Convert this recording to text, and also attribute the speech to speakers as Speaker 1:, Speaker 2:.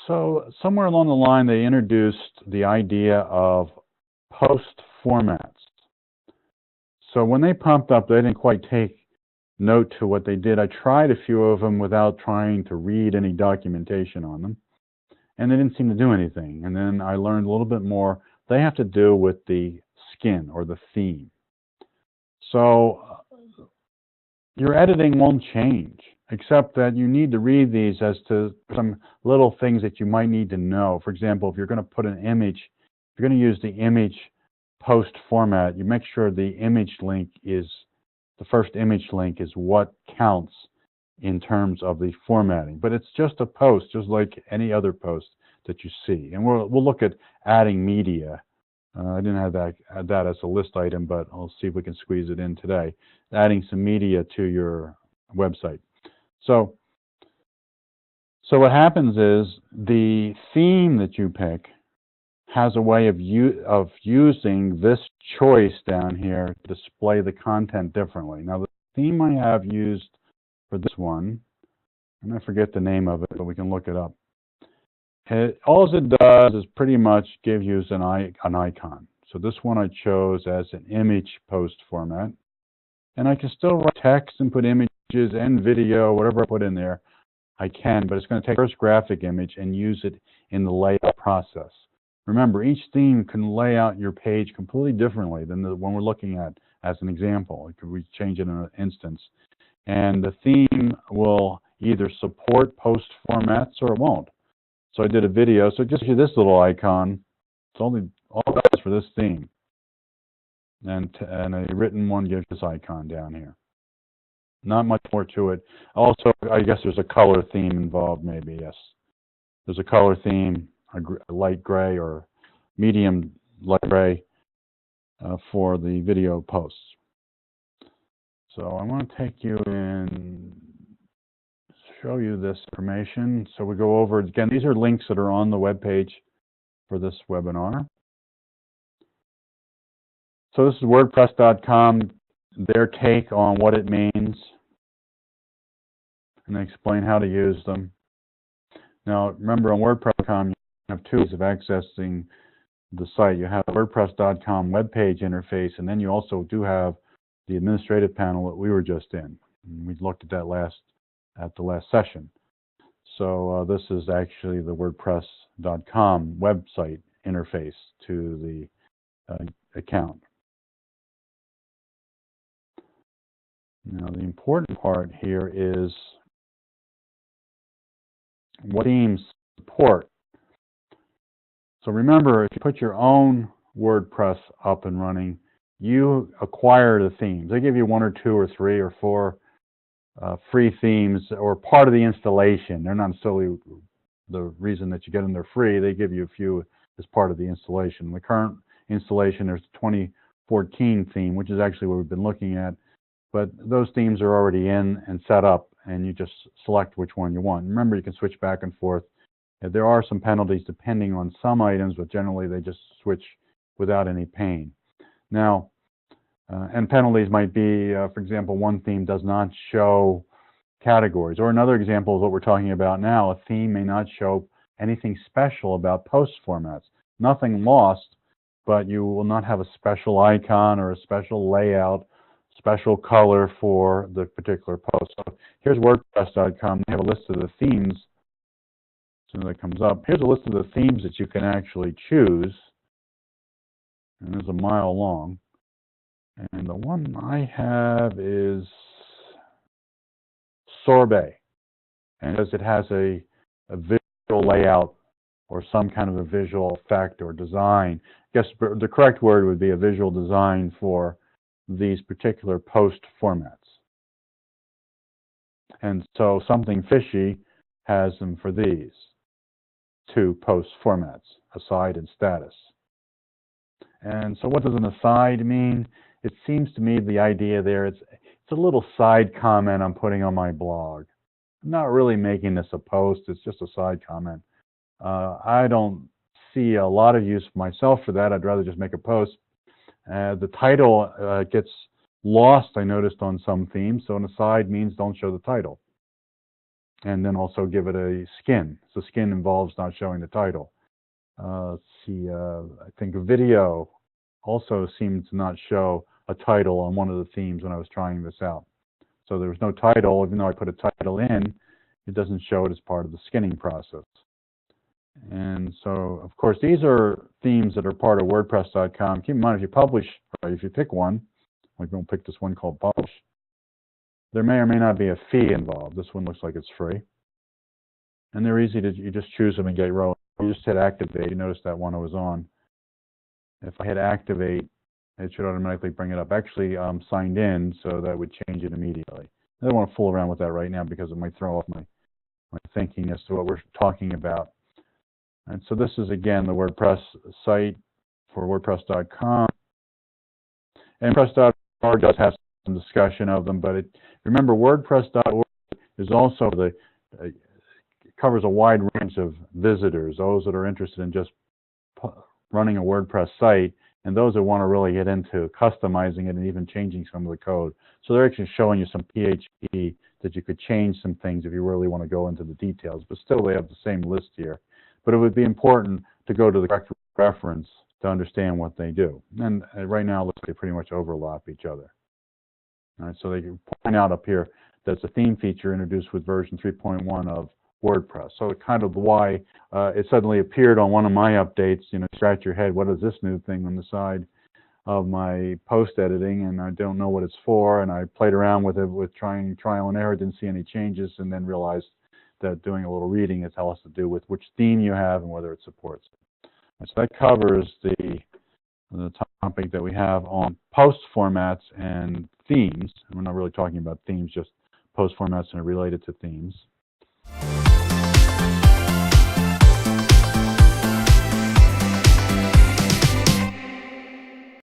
Speaker 1: So somewhere along the line, they introduced the idea of post formats. So when they pumped up, they didn't quite take note to what they did. I tried a few of them without trying to read any documentation on them, and they didn't seem to do anything. And then I learned a little bit more. They have to do with the skin or the theme. So your editing won't change, except that you need to read these as to some little things that you might need to know. For example, if you're going to put an image, if you're going to use the image post format, you make sure the image link is, the first image link is what counts in terms of the formatting. But it's just a post, just like any other post that you see. And we'll look at adding media. I didn't have that as a list item, but I'll see if we can squeeze it in today. Adding some media to your website. So what happens is the theme that you pick has a way of using this choice down here to display the content differently. Now, the theme I have used for this one, and I forget the name of it, but we can look it up. All it does is pretty much give you an icon. So this one I chose as an image post format. And I can still write text and put images and video, whatever I put in there, I can, but it's going to take the first graphic image and use it in the layout process. Remember, each theme can lay out your page completely differently than the one we're looking at as an example. We change it in an instance. And the theme will either support post formats or it won't. So I did a video, so it gives you this little icon. It's only all it does for this theme. And a written one gives this icon down here. Not much more to it. Also, I guess there's a color theme involved, maybe, yes. There's a color theme, a light gray or medium light gray for the video posts. So I want to take you in, show you this information. So we go over, again, these are links that are on the web page for this webinar. So this is WordPress.com, their take on what it means, and they explain how to use them. Now, remember on WordPress.com, you have two ways of accessing the site. You have the WordPress.com web page interface, and then you also do have the administrative panel that we were just in. And we looked at that at the last session. So this is actually the WordPress.com website interface to the account. Now, the important part here is what themes support. So remember, if you put your own WordPress up and running, you acquire the themes. They give you 1 or 2 or 3 or 4 free themes or part of the installation. They're not necessarily the reason that you get them. They're free. They give you a few as part of the installation. The current installation, there's the 2014 theme, which is actually what we've been looking at. But those themes are already in and set up, and you just select which one you want. Remember, you can switch back and forth. There are some penalties depending on some items, but generally they just switch without any pain. Now, and penalties might be, for example, one theme does not show categories. Or another example is what we're talking about now. A theme may not show anything special about post formats. Nothing lost, but you will not have a special icon or a special layout, special color for the particular post. So here's WordPress.com. They have a list of the themes. As soon as that comes up, here's a list of the themes that you can actually choose. And there's a mile long. And the one I have is Sorbet. And because it has a visual layout or some kind of a visual effect or design, I guess the correct word would be a visual design for these particular post formats. And so Something Fishy has them for these 2 post formats, aside and status. And so what does an aside mean? It seems to me the idea there, it's a little side comment I'm putting on my blog. I'm not really making this a post, it's just a side comment. I don't see a lot of use myself for that. I'd rather just make a post. The title gets lost, I noticed, on some themes, so an aside means don't show the title. and then also give it a skin. So skin involves not showing the title. Let's see, I think a video also seemed to not show a title on one of the themes when I was trying this out. So there was no title, even though I put a title in, it doesn't show it as part of the skinning process. And so, of course, these are themes that are part of WordPress.com. Keep in mind, if you publish, or if you pick one, like we'll pick this one called Publish, there may or may not be a fee involved. This one looks like it's free. And they're easy to, you just choose them and get rolling. You just hit activate. You notice that one I was on. If I hit activate, it should automatically bring it up. Actually, I'm signed in, so that would change it immediately. I don't want to fool around with that right now because it might throw off my thinking as to what we're talking about. And so this is, again, the WordPress site for WordPress.com. And WordPress.org does have some discussion of them, but remember, WordPress.org is also it covers a wide range of visitors, those that are interested in just running a WordPress site, and those that want to really get into customizing it and even changing some of the code. So they're actually showing you some PHP that you could change some things if you really want to go into the details, but still they have the same list here. But it would be important to go to the correct reference to understand what they do. And right now, it looks like they pretty much overlap each other. All right, so they can point out up here that it's a theme feature introduced with version 3.1 of WordPress. So it kind of why it suddenly appeared on one of my updates, you know, scratch your head, what is this new thing on the side of my post editing, and I don't know what it's for, and I played around with it with trying trial and error, didn't see any changes, and then realized that doing a little reading, it tells us to do with which theme you have and whether it supports it. And so that covers the topic that we have on post formats and themes. And we're not really talking about themes, just post formats and related to themes.